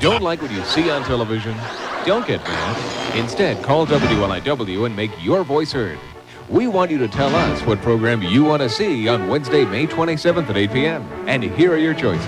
Don't like what you see on television? Don't get mad. Instead, call WLIW and make your voice heard. We want you to tell us what program you want to see on Wednesday, May 27th at 8 p.m. And here are your choices.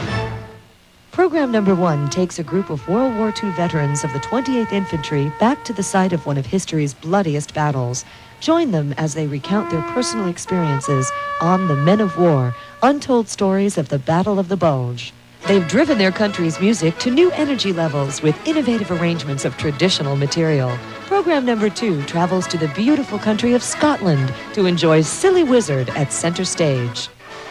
Program number 1 takes a group of World War II veterans of the 28th Infantry back to the site of one of history's bloodiest battles. Join them as they recount their personal experiences on The Men of War, Untold Stories of the Battle of the Bulge. They've driven their country's music to new energy levels with innovative arrangements of traditional material. Program number 2 travels to the beautiful country of Scotland to enjoy Silly Wizard at center stage.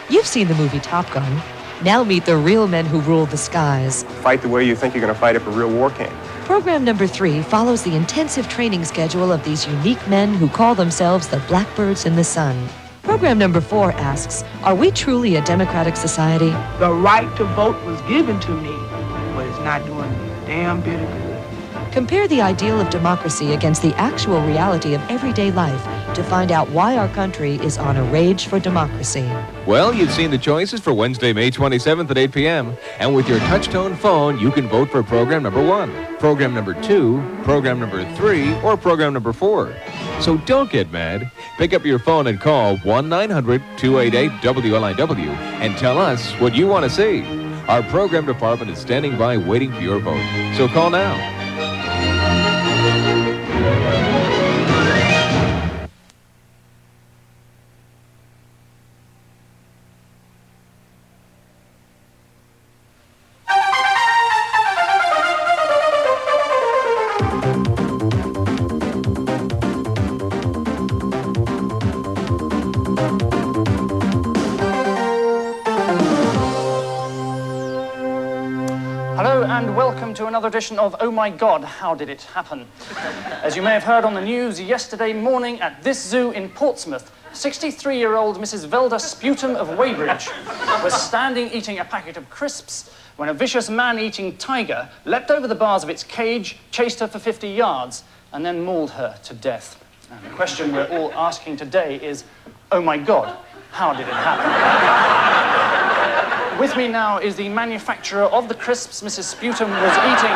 You've seen the movie Top Gun. Now meet the real men who rule the skies. Fight the way you think you're going to fight if a real war came. Program number 3 follows the intensive training schedule of these unique men who call themselves the Blackbirds in the Sun. Program number 4 asks, are we truly a democratic society? The right to vote was given to me, but it's not doing me a damn bit of good. Compare the ideal of democracy against the actual reality of everyday life to find out why our country is on a rage for democracy. Well, you've seen the choices for Wednesday, May 27th at 8 p.m. And with your touch-tone phone, you can vote for program number 1, program number 2, program number 3, or program number 4. So don't get mad. Pick up your phone and call 1-900-288-WLIW and tell us what you want to see. Our program department is standing by waiting for your vote. So call now. Hello and welcome to another edition of Oh My God, How Did It Happen? As you may have heard on the news, yesterday morning at this zoo in Portsmouth, 63-year-old Mrs. Velda Sputum of Weybridge was standing eating a packet of crisps when a vicious man-eating tiger leapt over the bars of its cage, chased her for 50 yards, and then mauled her to death. And the question we're all asking today is, oh my God, how did it happen? With me now is the manufacturer of the crisps Mrs. Sputum was eating,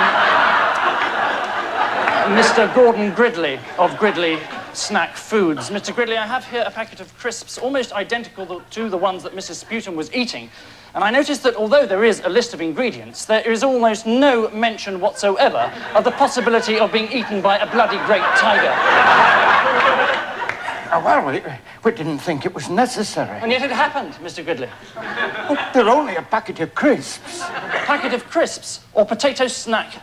Mr. Gordon Gridley of Gridley Snack Foods. Mr. Gridley, I have here a packet of crisps almost identical to the ones that Mrs. Sputum was eating. And I noticed that although there is a list of ingredients, there is almost no mention whatsoever of the possibility of being eaten by a bloody great tiger. Well, we didn't think it was necessary. And yet it happened, Mr. Gridley. They're only a packet of crisps. A packet of crisps or potato snack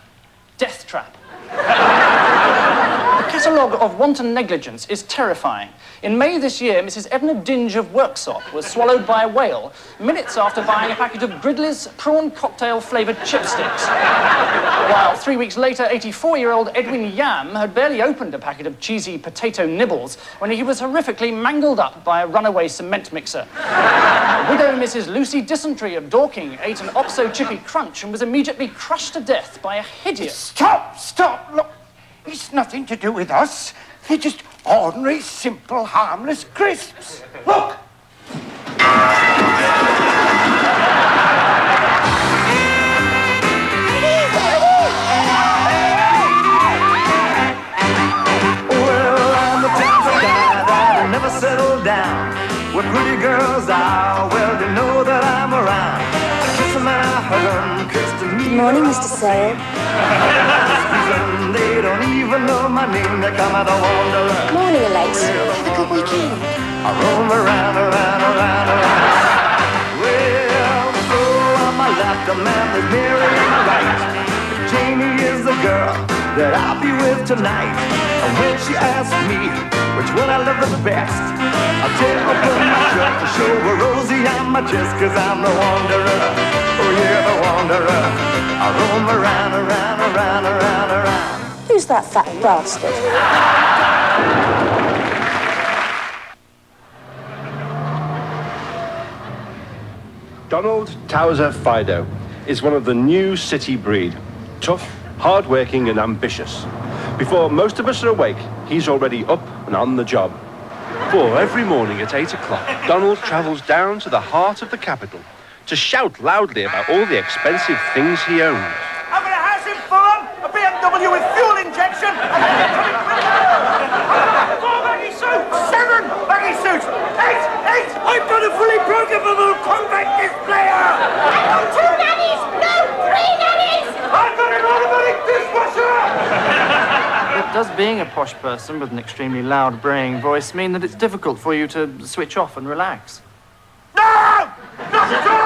death trap. The catalogue of wanton negligence is terrifying. In May this year, Mrs. Edna Dinge of Worksop was swallowed by a whale minutes after buying a packet of Gridley's prawn cocktail-flavoured chipsticks. While 3 weeks later, 84-year-old Edwin Yam had barely opened a packet of cheesy potato nibbles when he was horrifically mangled up by a runaway cement mixer. Widow Mrs. Lucy Dysentery of Dorking ate an Oxo Chippy Crunch and was immediately crushed to death by a hideous... Stop! Look, it's nothing to do with us. They're just ordinary, simple, harmless crisps. Look! Settle down where pretty girls are. Well, you know that I'm around. I kiss them and I hug them, kiss to me. Good morning, Mr. Sayle. They don't even know my name. They come out of wonder. Morning, Alexei. Have a good weekend. I roam around. Well, so on my left, a man is Mary on my right. Janie is the girl that I'll be with tonight. And when she asks me which one I love the best, I'll tear open my shirt to show her Rosie on my chest, 'cause I'm the wanderer, oh yeah, the wanderer. I roam around. Who's that fat bastard? Donald Towser Fido is one of the new city breed. Tough, hard-working and ambitious. Before most of us are awake, he's already up and on the job. For every morning at 8 o'clock, Donald travels down to the heart of the capital to shout loudly about all the expensive things he owns. I'm gonna have some trouble you with fuel injection, and then you're coming with 4 baggy suits! 7 baggy suits! 8! I've got a fully programmable compact displayer! I've got 2 nannies! No, 3 nannies! I've got an automatic dishwasher! But does being a posh person with an extremely loud braying voice mean that it's difficult for you to switch off and relax? No! Not at all!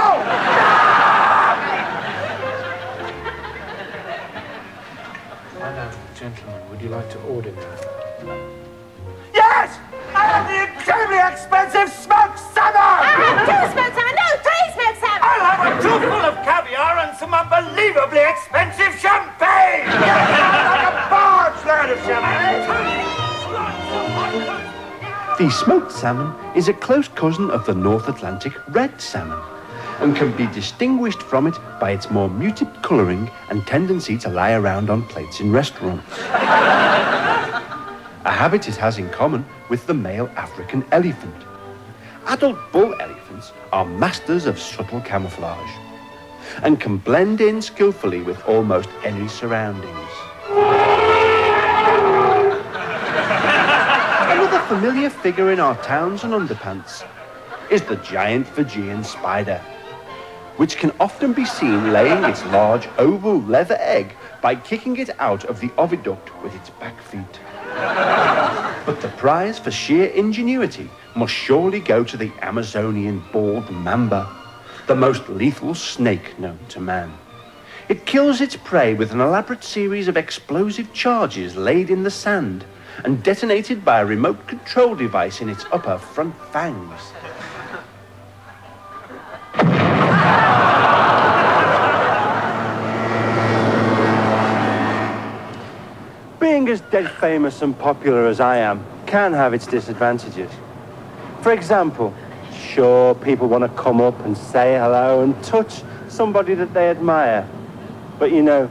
Gentlemen, would you like to order now? Yes! I have the extremely expensive smoked salmon! 2 smoked salmon! No, 3 smoked salmon! I'll have a tube full of caviar and some unbelievably expensive champagne! Like a barge load of champagne! The smoked salmon is a close cousin of the North Atlantic red salmon and can be distinguished from it by its more muted colouring and tendency to lie around on plates in restaurants. A habit it has in common with the male African elephant. Adult bull elephants are masters of subtle camouflage and can blend in skillfully with almost any surroundings. Another familiar figure in our towns and underpants is the giant Fijian spider, which can often be seen laying its large oval leather egg by kicking it out of the oviduct with its back feet. But the prize for sheer ingenuity must surely go to the Amazonian bald mamba, the most lethal snake known to man. It kills its prey with an elaborate series of explosive charges laid in the sand and detonated by a remote control device in its upper front fangs. Being as dead famous and popular as I am can have its disadvantages. For example, sure, people want to come up and say hello and touch somebody that they admire. But you know,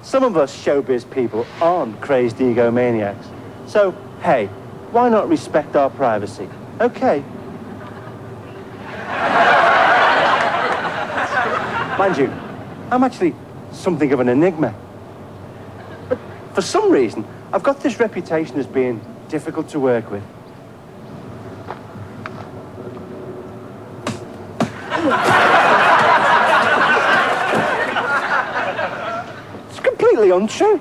some of us showbiz people aren't crazed egomaniacs. So, hey, why not respect our privacy? Okay. Mind you, I'm actually something of an enigma. But for some reason, I've got this reputation as being difficult to work with. It's completely untrue.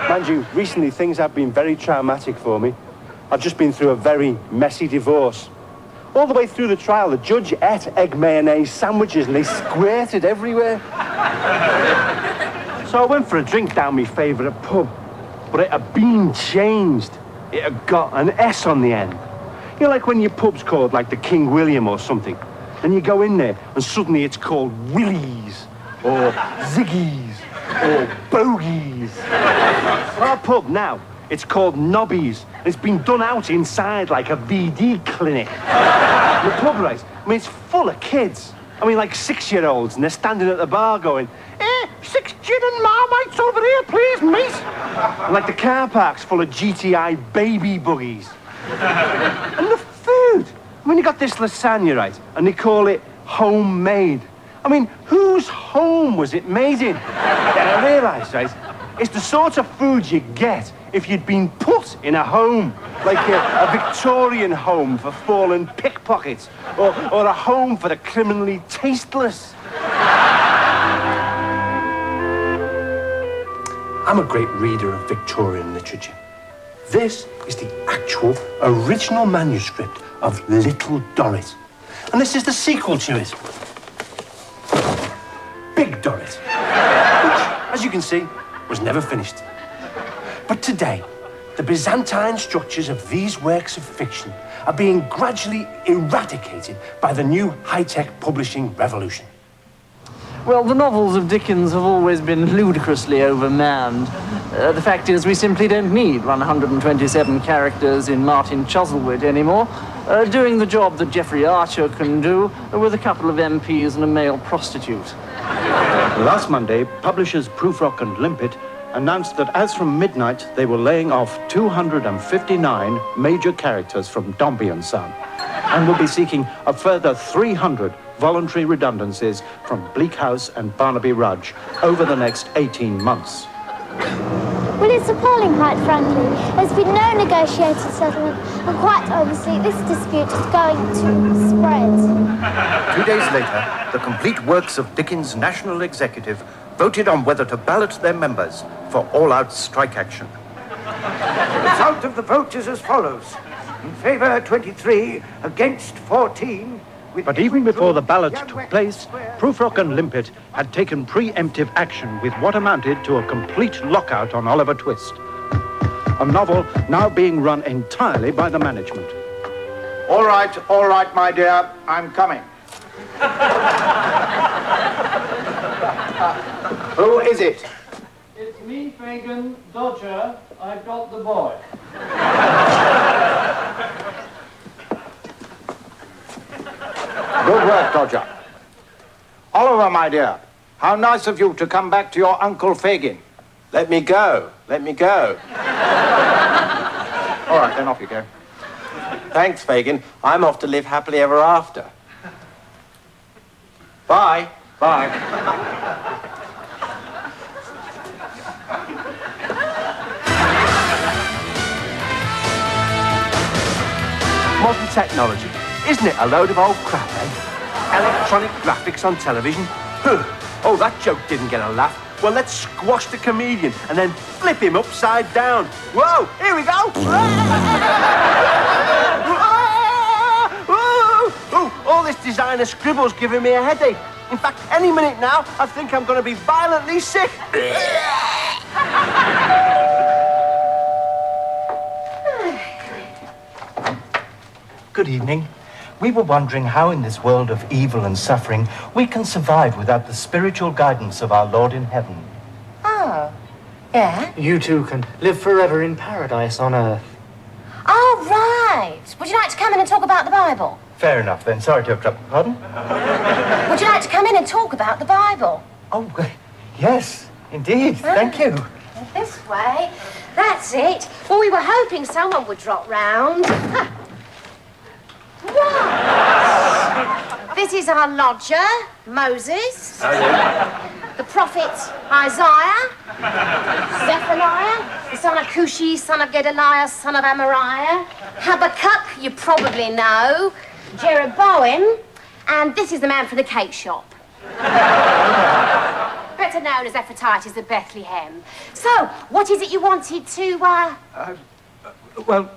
Mind you, recently things have been very traumatic for me. I've just been through a very messy divorce. All the way through the trial, the judge ate egg mayonnaise sandwiches and they squirted everywhere. So I went for a drink down my favourite pub, but it had been changed. It had got an S on the end. You know, like when your pub's called like the King William or something, and you go in there and suddenly it's called Willies, or Ziggies, or Bogies. Our pub now, it's called Nobbies, and it's been done out inside like a VD clinic. The pub, right, I mean, it's full of kids. I mean, like 6-year-olds, and they're standing at the bar going, 6 gin and Marmites over here, please, mate. And like the car park's full of GTI baby buggies. And the food. I mean, you got this lasagna, right, and they call it homemade. I mean, whose home was it made in? Yeah, I realise, right, it's the sort of food you get if you'd been put in a home, like a Victorian home for fallen pickpockets, or a home for the criminally tasteless. I'm a great reader of Victorian literature. This is the actual original manuscript of Little Dorrit. And this is the sequel to it. Big Dorrit, which, as you can see, was never finished. But today, the Byzantine structures of these works of fiction are being gradually eradicated by the new high-tech publishing revolution. Well, the novels of Dickens have always been ludicrously overmanned. The fact is, we simply don't need 127 characters in Martin Chuzzlewit anymore, doing the job that Geoffrey Archer can do with a couple of MPs and a male prostitute. Last Monday, publishers Proofrock and Limpet announced that as from midnight, they were laying off 259 major characters from Dombey and Son, and will be seeking a further 300 voluntary redundancies from Bleak House and Barnaby Rudge over the next 18 months. Well, it's appalling, quite frankly. There's been no negotiated settlement, and quite honestly, this dispute is going to spread. 2 days later, the complete works of Dickens' National Executive voted on whether to ballot their members for all-out strike action. The result of the vote is as follows. In favour, 23, against 14. But even before the ballot took place, Prufrock and Limpet had taken preemptive action with what amounted to a complete lockout on Oliver Twist. A novel now being run entirely by the management. All right, my dear, I'm coming. Who is it? It's me, Fagin, Dodger. I've got the boy. Good work, Dodger. Oliver, my dear, how nice of you to come back to your Uncle Fagin. Let me go. Let me go. All right, then off you go. Thanks, Fagin. I'm off to live happily ever after. Bye. Bye. Modern technology. Isn't it a load of old crap, eh? Electronic graphics on television. Oh, that joke didn't get a laugh. Well, let's squash the comedian and then flip him upside down. Whoa, here we go. All this designer scribble's giving me a headache. In fact, any minute now, I think I'm going to be violently sick. Good evening. We were wondering how in this world of evil and suffering we can survive without the spiritual guidance of our Lord in heaven. Oh, yeah? You two can live forever in paradise on earth. Oh, right. Would you like to come in and talk about the Bible? Fair enough then. Sorry to interrupt. Pardon? Would you like to come in and talk about the Bible? Oh, yes, indeed. Thank you. This way. That's it. Well, we were hoping someone would drop round. Right. This is our lodger, Moses. The prophet Isaiah. Zephaniah, the son of Cushi, son of Gedaliah, son of Amariah. Habakkuk, you probably know. Jeroboam. And this is the man from the cake shop. Better known as Ephratitis of Bethlehem. So, what is it you wanted to, Well,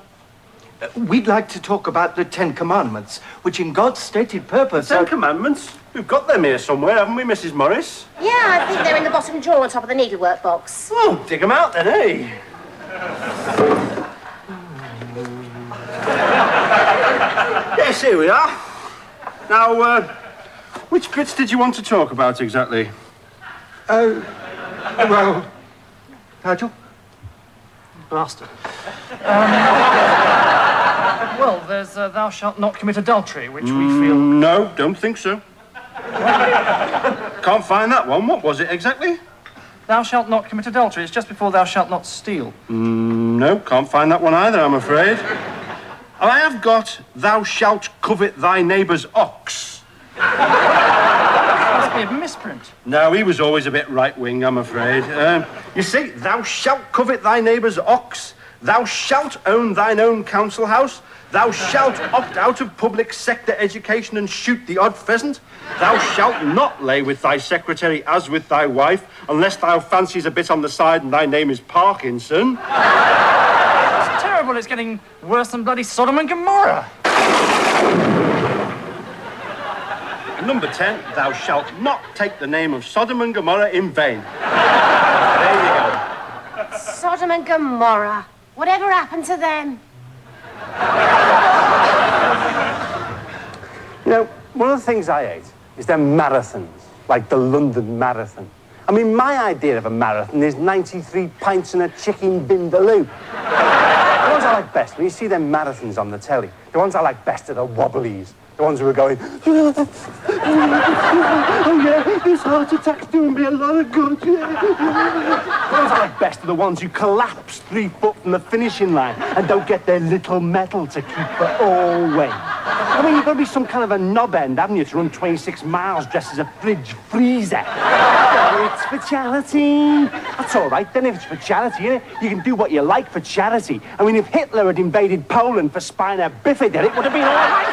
we'd like to talk about the Ten Commandments, which in God's stated purpose Ten Commandments? We've got them here somewhere, haven't we, Mrs. Morris? Yeah, I think they're in the bottom drawer on top of the needlework box. Oh, dig them out then, eh? Yes, here we are. Now, which bits did you want to talk about exactly? Well, Nigel? Bastard. Well, there's thou shalt not commit adultery, which we feel... No, don't think so. Can't find that one. What was it exactly? Thou shalt not commit adultery. It's just before thou shalt not steal. No, can't find that one either, I'm afraid. I have got thou shalt covet thy neighbour's ox. Must be a misprint. No, he was always a bit right-wing, I'm afraid. You see, thou shalt covet thy neighbour's ox. Thou shalt own thine own council house. Thou shalt opt out of public sector education and shoot the odd pheasant. Thou shalt not lay with thy secretary as with thy wife, unless thou fancies a bit on the side and thy name is Parkinson. It's terrible. It's getting worse than bloody Sodom and Gomorrah. And number 10, thou shalt not take the name of Sodom and Gomorrah in vain. There you go. Sodom and Gomorrah. Whatever happened to them? You know, one of the things I hate is them marathons, like the London Marathon. I mean, my idea of a marathon is 93 pints and a chicken vindaloo. The ones I like best, when you see them marathons on the telly, the ones I like best are the wobblies. The ones who are going, oh yeah, this heart attack's doing me a lot of good, yeah. The ones I like best are the ones who collapse 3 foot from the finishing line and don't get their little medal to keep for all way. I mean, you've got to be some kind of a knobend, haven't you, to run 26 miles dressed as a fridge freezer. It's for charity. That's all right, then, if it's for charity, innit? You can do what you like for charity. I mean, if Hitler had invaded Poland for spina bifida, it would have been all right.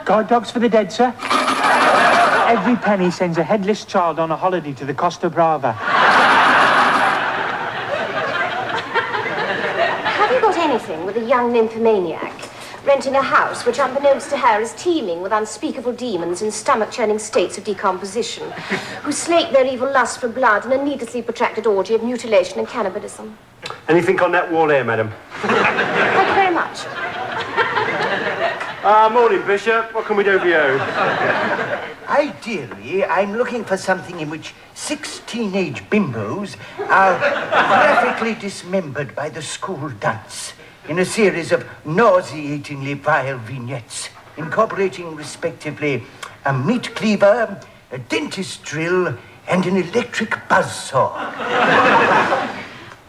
Guard dogs for the dead, sir. Every penny sends a headless child on a holiday to the Costa Brava. Have you got anything with a young nymphomaniac renting a house which, unbeknownst to her, is teeming with unspeakable demons in stomach-churning states of decomposition, who slake their evil lust for blood in a needlessly protracted orgy of mutilation and cannibalism? Anything on that wall there, madam? Thank you very much. Morning, Bishop. What can we do for you? Ideally, I'm looking for something in which 6 teenage bimbos are graphically dismembered by the school dance in a series of nauseatingly vile vignettes, incorporating respectively a meat cleaver, a dentist drill, and an electric buzzsaw.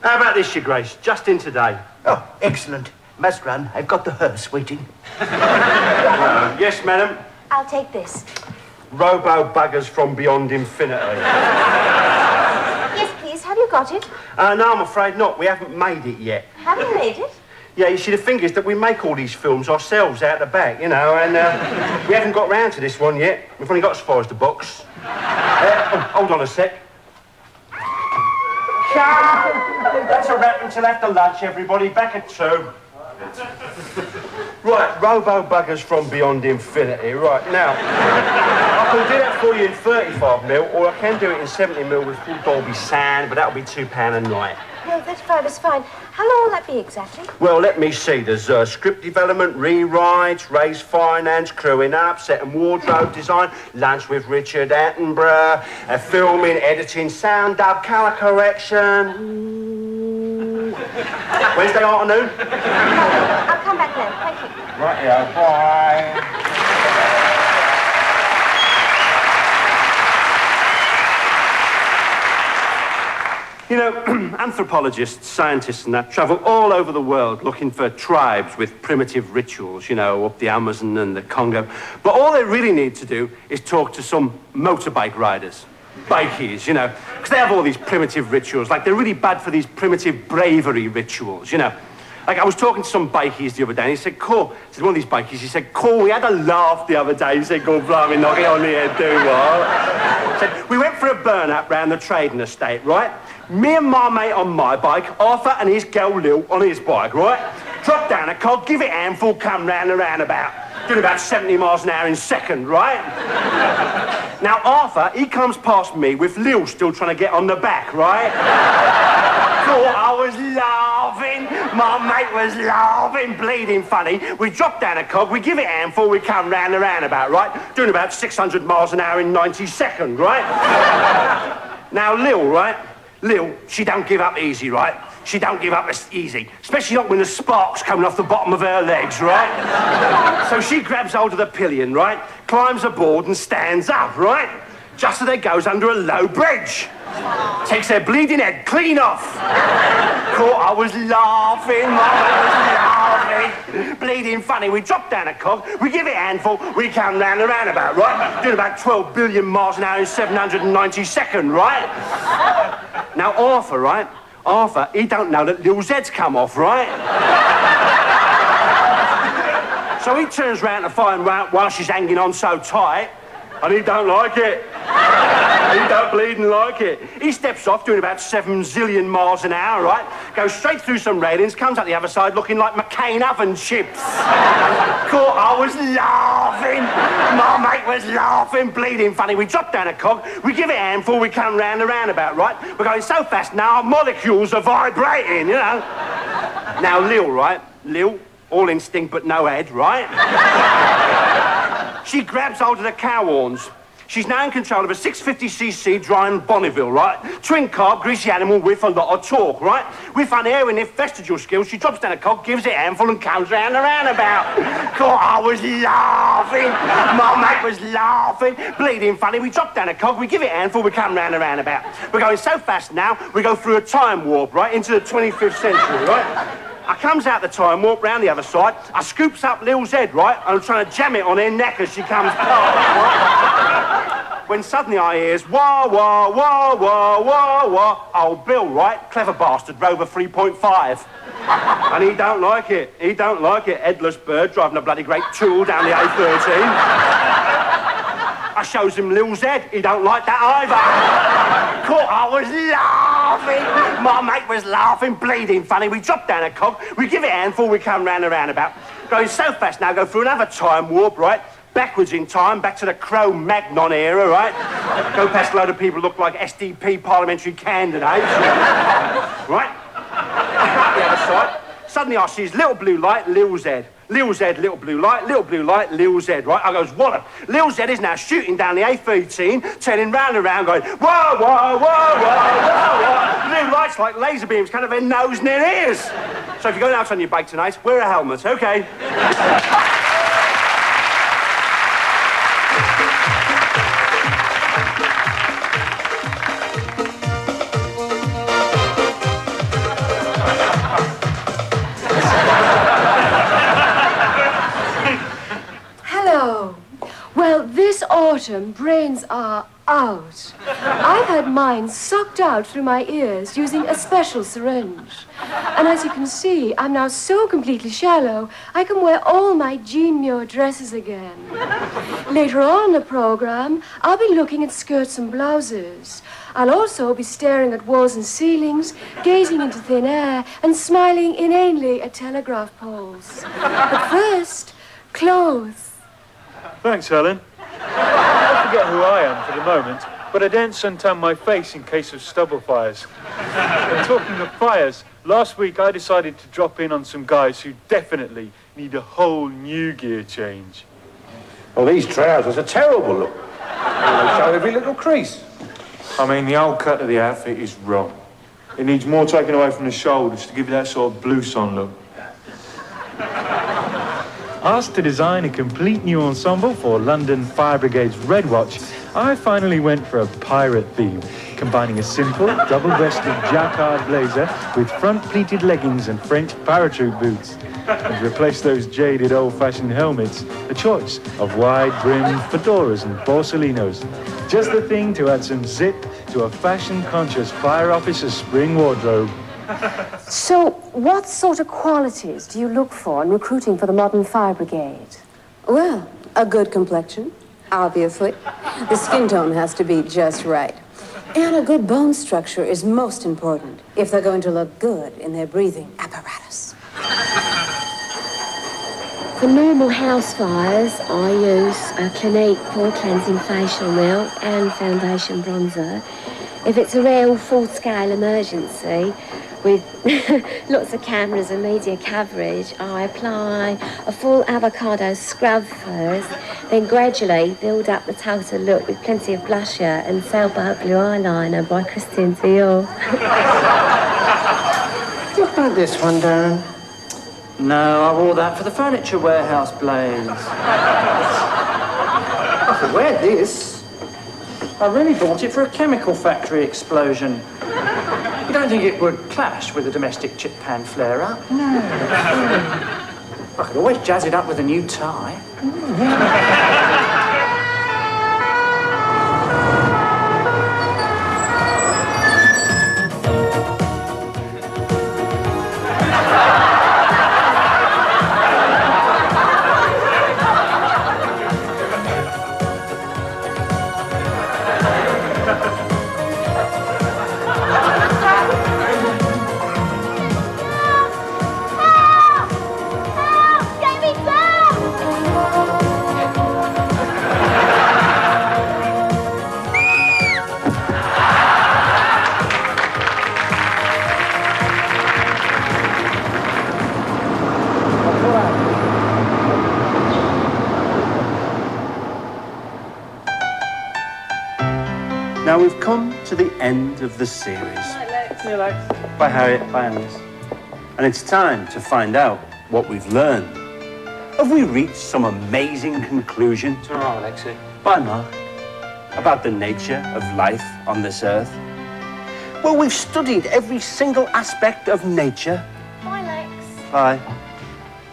How about this, Your Grace? Just in today. Oh, excellent. Must run. I've got the hearse waiting. Yes, madam? I'll take this. Robo-buggers from beyond infinity. Yes, please. Have you got it? No, I'm afraid not. We haven't made it yet. Haven't made it? Yeah, you see, the thing is that we make all these films ourselves out the back, you know, and we haven't got round to this one yet. We've only got as far as the box. Hold on a sec. That's a wrap until after lunch, everybody. Back at 2. Right, robo-buggers from beyond infinity. Right, now, I can do that for you in 35mm, or I can do it in 70mm with full Dolby sound, but that'll be £2 a night. No, that's fine. How long will that be exactly? Well, let me see. There's script development, rewrites, raise finance, crewing up, set and wardrobe design, lunch with Richard Attenborough, filming, editing, sound dub, colour correction. Wednesday afternoon? I'll come back then. Thank you. Right, yeah, bye. You know, anthropologists, scientists and that travel all over the world looking for tribes with primitive rituals, you know, up the Amazon and the Congo. But all they really need to do is talk to some motorbike riders, bikies, you know, because they have all these primitive rituals. Like, they're really bad for these primitive bravery rituals, you know. Like, I was talking to some bikies the other day, and he said, "Cool." He said, one of these bikies, he said, "Cool, we had a laugh the other day." He said, "Go blimey, knock it on the head, do what?" He said, "We went for a burn-up round the trading estate, right? Me and my mate on my bike, Arthur and his girl Lil on his bike, right? Drop down a cog, give it a handful, come round the roundabout. Doing about 70 miles an hour in second, right? Now, Arthur, he comes past me with Lil still trying to get on the back, right? Cool, I was laughing, my mate was laughing, bleeding funny. We drop down a cog, we give it a handful, we come round the roundabout, right? Doing about 600 miles an hour in 90 seconds, right? Now, Lil, right? Lil, she don't give up easy, right? She don't give up easy, especially not when the sparks coming off the bottom of her legs, right? So she grabs hold of the pillion, right? Climbs aboard and stands up, right? Just as it goes under a low bridge. Takes her bleeding head clean off. Caught, I was laughing, bleeding funny. We drop down a cog, we give it a handful, we come round the roundabout, right? Doing about 12 billion miles an hour in 790 seconds, right? Now, Arthur, right? Arthur, he don't know that Lil's head's come off, right? So he turns round to find out while she's hanging on so tight, and he don't like it. He don't bleeding like it. He steps off doing about 7 zillion miles an hour, right? Goes straight through some railings, comes out the other side looking like McCain oven chips. Caught, I was laughing. My mate was laughing, bleeding funny. We drop down a cog, we give it a handful, we come round the roundabout, right? We're going so fast now, our molecules are vibrating, you know? Now, Lil, right? Lil, all instinct but no head, right? She grabs hold of the cow horns. She's now in control of a 650cc Dryan Bonneville, right? Twin carb, greasy animal with a lot of torque, right? With unerring if vestigial skills, she drops down a cog, gives it a handful and comes round the roundabout. God, I was laughing. My mate was laughing. Bleeding funny. We drop down a cog, we give it a handful, we come round the roundabout. We're going so fast now, we go through a time warp, right? Into the 25th century, right? I comes out the time, walk round the other side, I scoops up Lil's head, right? And I'm trying to jam it on her neck as she comes past, right? When suddenly I hears, wah, wah, wah, wah, wah, wah. Old Bill, right? Clever bastard, Rover 3.5. And he don't like it. He don't like it. Headless bird driving a bloody great tool down the A13. I shows him Lil's head. He don't like that either. I was laughing. My mate was laughing, bleeding funny. We dropped down a cog. We give it a handful. We come round and roundabout. Going so fast now, go through another time warp, right? Backwards in time, back to the Cro-Magnon era, right? Go past a load of people who look like SDP parliamentary candidates. Right? The other side. Suddenly I see his little blue light, Lil's head. Lil's head, little blue light, Lil's head, right? I goes, wallop. Lil's head is now shooting down the A13, turning round and round, going, whoa, whoa, whoa, whoa, whoa, whoa. Blue lights like laser beams, kind of their nose and their ears. So if you're going out on your bike tonight, wear a helmet, okay? Well, this autumn, brains are out. I've had mine sucked out through my ears using a special syringe. And as you can see, I'm now so completely shallow, I can wear all my Jean Muir dresses again. Later on in the program, I'll be looking at skirts and blouses. I'll also be staring at walls and ceilings, gazing into thin air, and smiling inanely at telegraph poles. But first, clothes. Thanks, Helen. I forget who I am for the moment, but I don't suntan my face in case of stubble fires. And talking of fires, last week I decided to drop in on some guys who definitely need a whole new gear change. Well, these trousers are terrible, look. They show every little crease. I mean, the old cut of the outfit is wrong. It needs more taken away from the shoulders to give you that sort of blouson look. Asked to design a complete new ensemble for London Fire Brigade's Red Watch, I finally went for a pirate theme, combining a simple, double-breasted jacquard blazer with front-pleated leggings and French parachute boots. And replace those jaded old-fashioned helmets, a choice of wide-brimmed fedoras and borsalinos. Just the thing to add some zip to a fashion-conscious fire officer's spring wardrobe. So, what sort of qualities do you look for in recruiting for the modern fire brigade? Well, a good complexion, obviously. The skin tone has to be just right. And a good bone structure is most important if they're going to look good in their breathing apparatus. For normal house fires, I use a Clinique pore cleansing facial milk and foundation bronzer. If it's a real full-scale emergency, with lots of cameras and media coverage, I apply a full avocado scrub first, then gradually build up the total look with plenty of blusher and Sailboat Blue eyeliner by Christian Dior. What about this one, Darren? No, I wore that for the furniture warehouse blaze. I could wear this. I really bought it for a chemical factory explosion. You don't think it would clash with a domestic chip pan flare-up? No. I could always jazz it up with a new tie. Now we've come to the end of the series. Hi, Lex. Bye, Harriet. Bye, Annalise. And it's time to find out what we've learned. Have we reached some amazing conclusion? Tomorrow, Alexei. Bye, Mark. About the nature of life on this earth? Well, we've studied every single aspect of nature. Bye, Lex. butterfly.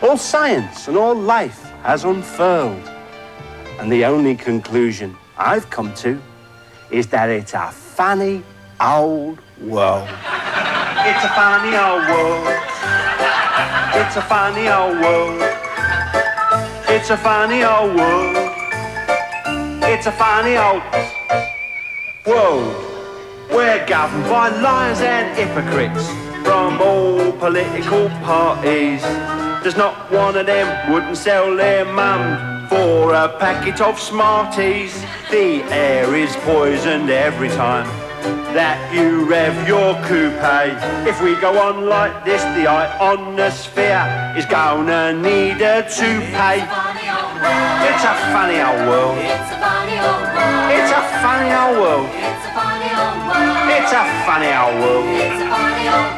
All science and all life has unfurled. And the only conclusion I've come to is that it's a funny old world. It's a funny old world. It's a funny old world. It's a funny old world. It's a funny old world. We're governed by liars and hypocrites from all political parties. There's not one of them wouldn't sell their mum for a packet of Smarties. The air is poisoned every time that you rev your coupe. If we go on like this, the ionosphere is gonna need a toupee. It's a funny old world. It's a funny old world. It's a funny old world. It's a funny old world. It's a funny old world. It's a funny old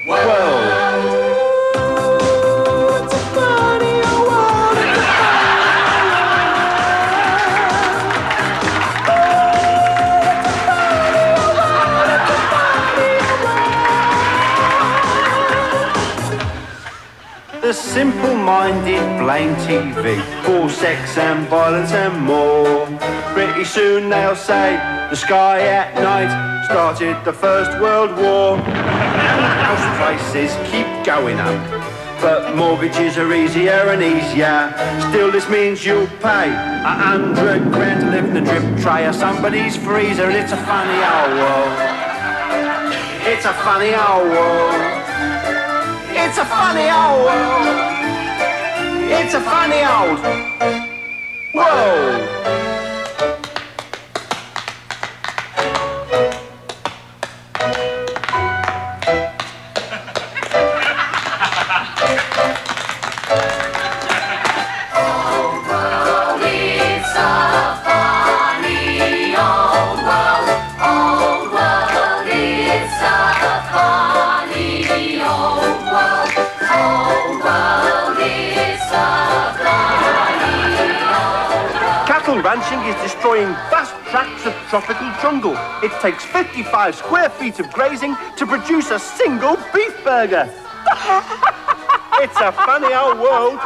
world. The simple-minded blame TV for sex and violence and more. Pretty soon they'll say the sky at night started the First World War. House prices keep going up, but mortgages are easier and easier. Still, this means you'll pay $100 grand to live in the drip tray of somebody's freezer, and it's a funny old world. It's a funny old world. It's a funny old world. It's a funny old world. Ranching is destroying vast tracts of tropical jungle. It takes 55 square feet of grazing to produce a single beef burger. It's a funny old world.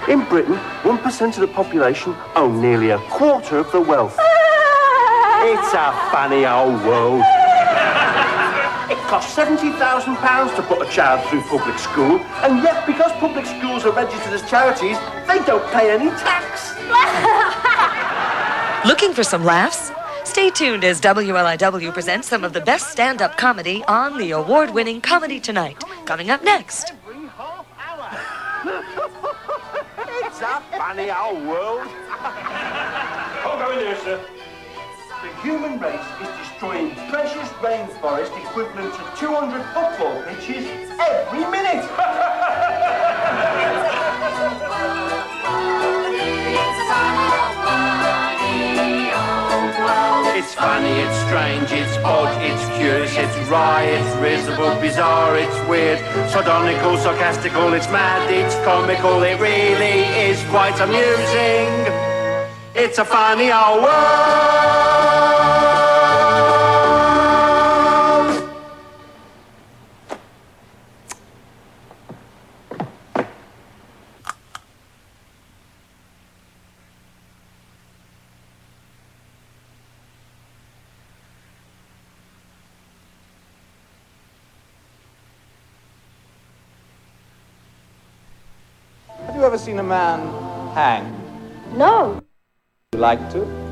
In Britain, 1% of the population own nearly a quarter of the wealth. It's a funny old world. It costs £70,000 to put a child through public school, and yet because public schools are registered as charities, they don't pay any tax. Looking for some laughs? Stay tuned as WLIW presents some of the best stand-up comedy on the award-winning Comedy Tonight. Coming up next. It's a funny old world. I'll go in there, sir. The human race is destroying precious rainforest equivalent to 200 football pitches every minute. It's funny, it's strange, it's odd, it's curious, it's wry, it's risible, bizarre, it's weird, sardonical, sarcastical, it's mad, it's comical, it really is quite amusing. It's a funny old world. Have you ever seen a man hang? No. You like to?